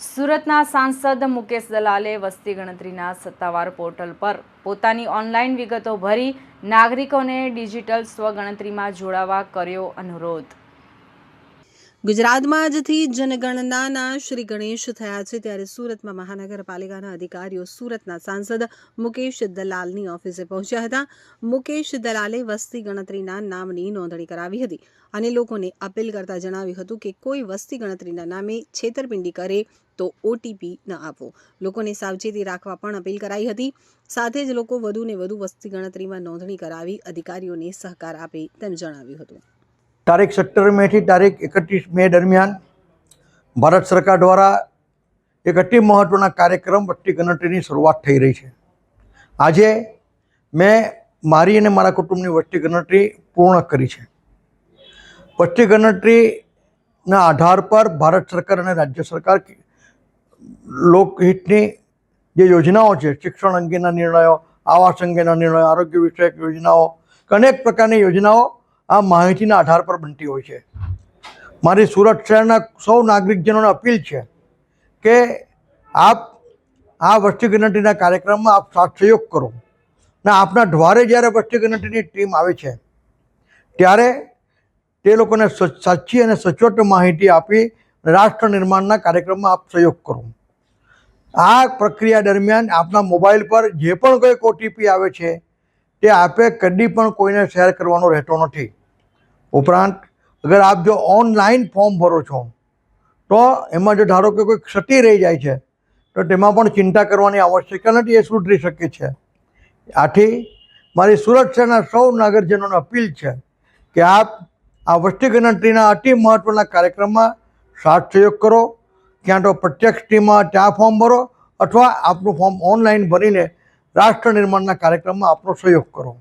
સુરતના સાંસદ મુકેશ દલાલે વસ્તી ગણતરીના સત્તાવાર પોર્ટલ પર પોતાની ઓનલાઈન વિગતો ભરી નાગરિકોને ડિજિટલ સ્વગણતરીમાં જોડાવા કર્યો અનુરોધ। ગુજરાતમાં આજથી જનગણનાના શ્રી ગણેશ થયા છે, ત્યારે સુરતમાં મહાનગરપાલિકાના અધિકારીઓ સુરતના સાંસદ મુકેશ દલાલની ઓફિસે પહોંચ્યા હતા। મુકેશ દલાલે વસ્તી ગણતરીના નામની નોંધણી કરાવી હતી અને લોકોને અપીલ કરતા જણાવ્યું હતું કે કોઈ વસ્તી ગણતરીના નામે છેતરપિંડી કરે તો ઓટીપી ન આપો। લોકોને સાવચેતી રાખવા પણ અપીલ કરાઈ હતી। સાથે જ લોકો વધુને વધુ વસ્તી ગણતરીમાં નોંધણી કરાવી અધિકારીઓને સહકાર આપે તેમ જણાવ્યું હતું। તારીખ 17 મેથી તારીખ 31 મે દરમિયાન ભારત સરકાર દ્વારા એક અતિ મહત્વના કાર્યક્રમ વસ્તી ગણતરીની શરૂઆત થઈ રહી છે। આજે મેં મારી અને મારા કુટુંબની વસ્તી ગણતરી પૂર્ણ કરી છે। વસ્તી ગણતરીના આધાર પર ભારત સરકાર અને રાજ્ય સરકાર લોકહિતની જે યોજનાઓ છે, શિક્ષણ અંગેના નિર્ણયો, આવાસ અંગેના નિર્ણયો, આરોગ્ય વિષયક યોજનાઓ, અનેક પ્રકારની યોજનાઓ આ માહિતીના આધાર પર બનતી હોય છે। મારી સુરત શહેરના સૌ નાગરિકજનોને અપીલ છે કે આપ આ વસ્તી ગણતરીના કાર્યક્રમમાં આપ સાથ સહયોગ કરો ને આપના દ્વારે જ્યારે વસ્તી ગણતરીની ટીમ આવે છે ત્યારે તે લોકોને સાચી અને સચોટ માહિતી આપી રાષ્ટ્ર નિર્માણના કાર્યક્રમમાં આપ સહયોગ કરો। આ પ્રક્રિયા દરમિયાન આપના મોબાઈલ પર જે પણ કોઈ ઓટીપી આવે છે તે આપે કદી પણ કોઈને શેર કરવાનો રહેતો નથી। ઉપરાંત અગર આપ જો ઓનલાઈન ફોર્મ ભરો છો તો એમાં જો ધારો કે કોઈ ક્ષતિ રહી જાય છે તો તેમાં પણ ચિંતા કરવાની આવશ્યકતા નથી, એ સુધરી શકે છે। આથી મારી સુરત શહેરના સૌ નાગરિકજનોને અપીલ છે કે આપ આ વસ્તી ગણતરીના અતિ મહત્ત્વના કાર્યક્રમમાં સાથ સહયોગ કરો। ક્યાં તો પ્રત્યક્ષ ટીમમાં ત્યાં ફોર્મ ભરો અથવા આપનું ફોર્મ ઓનલાઈન ભરીને રાષ્ટ્ર નિર્માણના કાર્યક્રમમાં આપનો સહયોગ કરો।